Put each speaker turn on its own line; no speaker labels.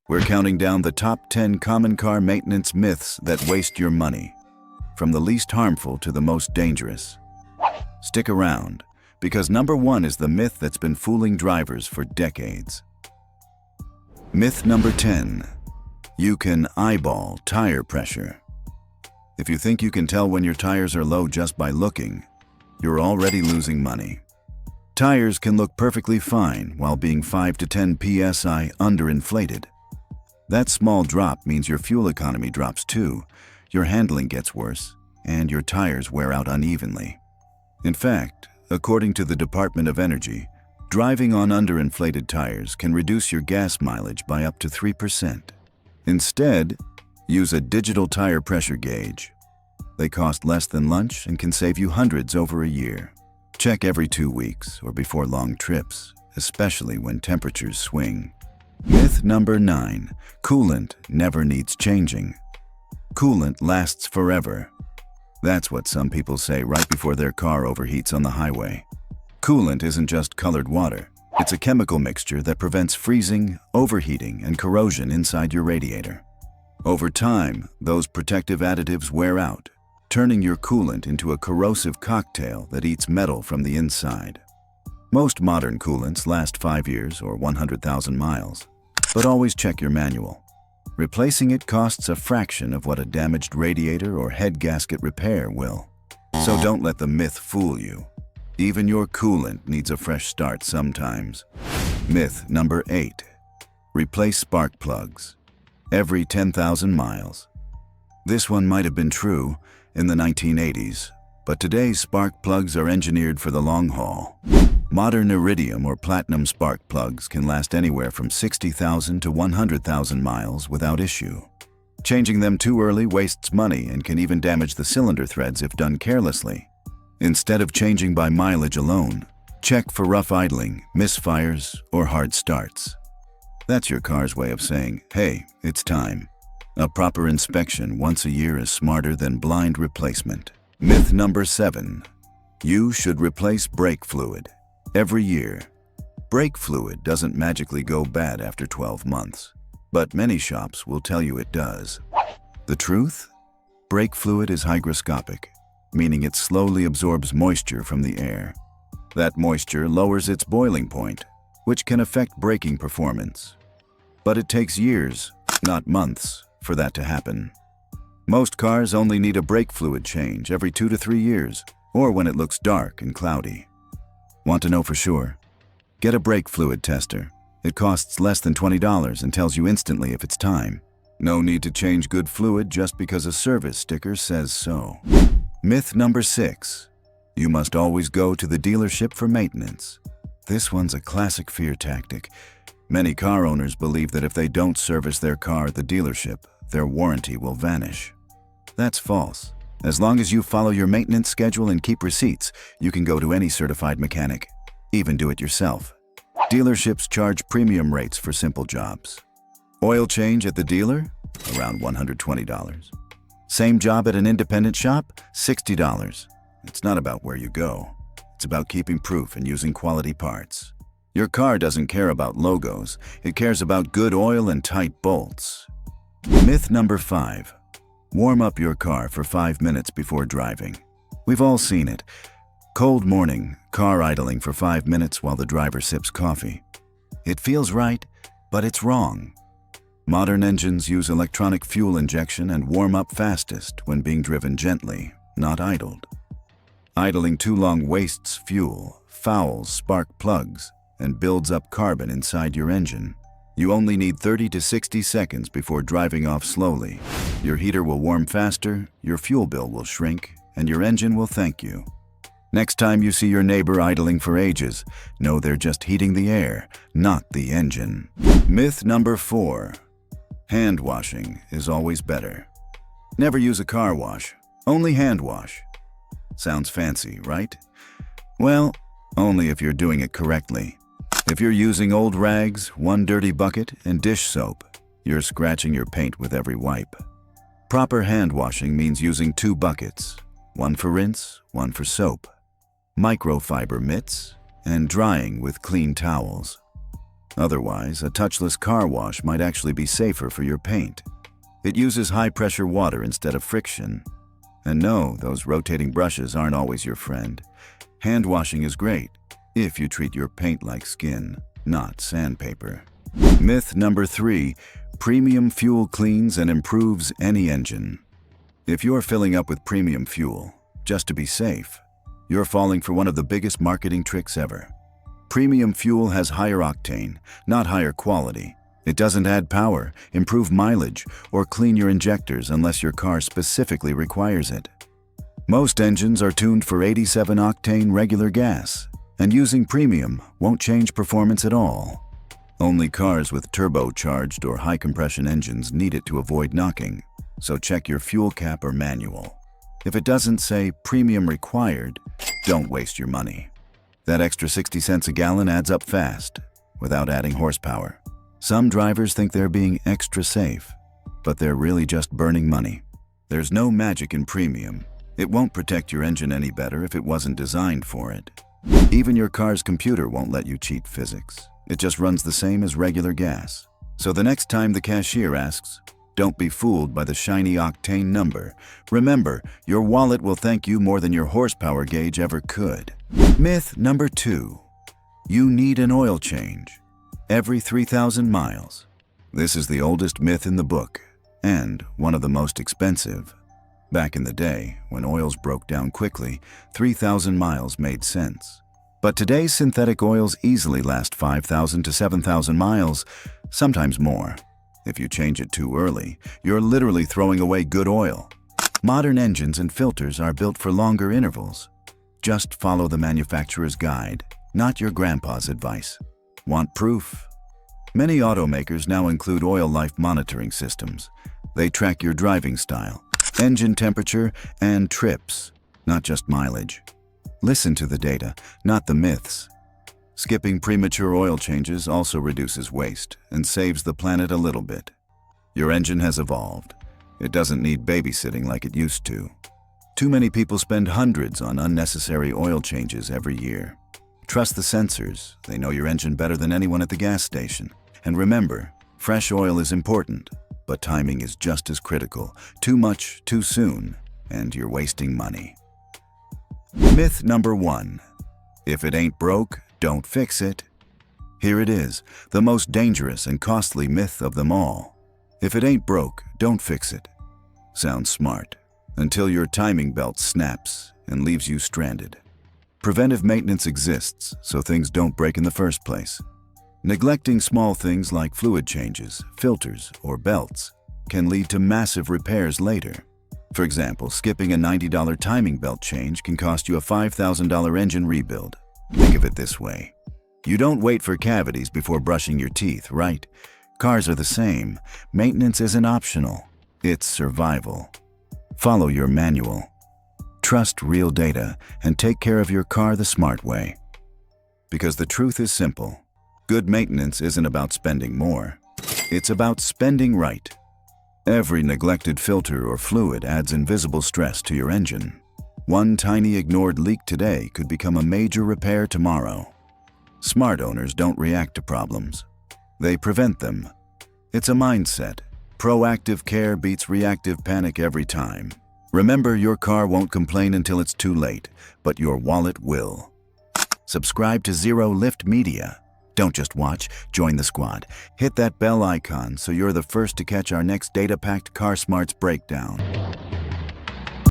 We're counting down the top 10 common car maintenance myths that waste your money, from the least harmful to the most dangerous. Stick around, because number 1 is the myth that's been fooling drivers for decades. Myth number 10. You can eyeball tire pressure. If you think you can tell when your tires are low just by looking, you're already losing money. Tires can look perfectly fine while being 5 to 10 psi underinflated. That small drop means your fuel economy drops too, your handling gets worse, and your tires wear out unevenly. In fact, according to the Department of Energy, driving on underinflated tires can reduce your gas mileage by up to 3%. Instead, use a digital tire pressure gauge. They cost less than lunch and can save you hundreds over a year. Check every 2 weeks or before long trips, especially when temperatures swing. Myth number 9. Coolant never needs changing. Coolant lasts forever. That's what some people say right before their car overheats on the highway. Coolant isn't just colored water. It's a chemical mixture that prevents freezing, overheating, and corrosion inside your radiator. Over time, those protective additives wear out, turning your coolant into a corrosive cocktail that eats metal from the inside. Most modern coolants last 5 years or 100,000 miles, but always check your manual. Replacing it costs a fraction of what a damaged radiator or head gasket repair will. So don't let the myth fool you. Even your coolant needs a fresh start sometimes. Myth number 8. Replace spark plugs every 10,000 miles. This one might have been true in the 1980s, but today's spark plugs are engineered for the long haul. Modern iridium or platinum spark plugs can last anywhere from 60,000 to 100,000 miles without issue. Changing them too early wastes money and can even damage the cylinder threads if done carelessly. Instead of changing by mileage alone, check for rough idling, misfires, or hard starts. That's your car's way of saying, hey, it's time. A proper inspection once a year is smarter than blind replacement. Myth number 7. You should replace brake fluid every year. Brake fluid doesn't magically go bad after 12 months, but many shops will tell you it does. The truth? Brake fluid is hygroscopic, meaning it slowly absorbs moisture from the air. That moisture lowers its boiling point, which can affect braking performance. But it takes years, not months, for that to happen. Most cars only need a brake fluid change every 2 to 3 years, or when it looks dark and cloudy. Want to know for sure? Get a brake fluid tester. It costs less than $20 and tells you instantly if it's time. No need to change good fluid just because a service sticker says so. Myth number 6. You must always go to the dealership for maintenance. This one's a classic fear tactic. Many car owners believe that if they don't service their car at the dealership, their warranty will vanish. That's false. As long as you follow your maintenance schedule and keep receipts, you can go to any certified mechanic, even do it yourself. Dealerships charge premium rates for simple jobs. Oil change at the dealer? Around $120. Same job at an independent shop? $60. It's not about where you go. It's about keeping proof and using quality parts. Your car doesn't care about logos. It cares about good oil and tight bolts. Myth number 5. Warm up your car for 5 minutes before driving. We've all seen it. Cold morning, car idling for 5 minutes while the driver sips coffee. It feels right, but it's wrong. Modern engines use electronic fuel injection and warm up fastest when being driven gently, not idled. Idling too long wastes fuel, fouls spark plugs, and builds up carbon inside your engine. You only need 30 to 60 seconds before driving off slowly. Your heater will warm faster, your fuel bill will shrink, and your engine will thank you. Next time you see your neighbor idling for ages, know they're just heating the air, not the engine. Myth number 4. Hand washing is always better. Never use a car wash, only hand wash. Sounds fancy, right? Well, only if you're doing it correctly. If you're using old rags, one dirty bucket, and dish soap, you're scratching your paint with every wipe. Proper hand washing means using 2 buckets, one for rinse, one for soap, microfiber mitts, and drying with clean towels. Otherwise, a touchless car wash might actually be safer for your paint. It uses high-pressure water instead of friction. And no, those rotating brushes aren't always your friend. Hand washing is great if you treat your paint like skin, not sandpaper. Myth number 3, premium fuel cleans and improves any engine. If you're filling up with premium fuel, just to be safe, you're falling for one of the biggest marketing tricks ever. Premium fuel has higher octane, not higher quality. It doesn't add power, improve mileage, or clean your injectors unless your car specifically requires it. Most engines are tuned for 87 octane regular gas, and using premium won't change performance at all. Only cars with turbocharged or high compression engines need it to avoid knocking, so check your fuel cap or manual. If it doesn't say premium required, don't waste your money. That extra 60 cents a gallon adds up fast, without adding horsepower. Some drivers think they're being extra safe, but they're really just burning money. There's no magic in premium. It won't protect your engine any better if it wasn't designed for it. Even your car's computer won't let you cheat physics. It just runs the same as regular gas. So the next time the cashier asks, don't be fooled by the shiny octane number. Remember, your wallet will thank you more than your horsepower gauge ever could. Myth number 2. You need an oil change every 3,000 miles. This is the oldest myth in the book, and one of the most expensive. Back in the day, when oils broke down quickly, 3,000 miles made sense. But today's synthetic oils easily last 5,000 to 7,000 miles, sometimes more. If you change it too early, you're literally throwing away good oil. Modern engines and filters are built for longer intervals. Just follow the manufacturer's guide, not your grandpa's advice. Want proof? Many automakers now include oil life monitoring systems. They track your driving style, engine temperature, and trips, not just mileage. Listen to the data, not the myths. Skipping premature oil changes also reduces waste and saves the planet a little bit. Your engine has evolved. It doesn't need babysitting like it used to. Too many people spend hundreds on unnecessary oil changes every year. Trust the sensors. They know your engine better than anyone at the gas station. And remember, fresh oil is important, but timing is just as critical. Too much, too soon, and you're wasting money. Myth number 1. If it ain't broke, don't fix it. Here it is, the most dangerous and costly myth of them all. If it ain't broke, don't fix it. Sounds smart, until your timing belt snaps and leaves you stranded. Preventive maintenance exists so things don't break in the first place. Neglecting small things like fluid changes, filters, or belts can lead to massive repairs later. For example, skipping a $90 timing belt change can cost you a $5,000 engine rebuild. Think of it this way. You don't wait for cavities before brushing your teeth, right? Cars are the same. Maintenance isn't optional. It's survival. Follow your manual. Trust real data and take care of your car the smart way. Because the truth is simple. Good maintenance isn't about spending more. It's about spending right. Every neglected filter or fluid adds invisible stress to your engine. One tiny ignored leak today could become a major repair tomorrow. Smart owners don't react to problems. They prevent them. It's a mindset. Proactive care beats reactive panic every time. Remember, your car won't complain until it's too late, but your wallet will. Subscribe to Zero Lift Media. Don't just watch, join the squad. Hit that bell icon so you're the first to catch our next data-packed Car Smarts breakdown.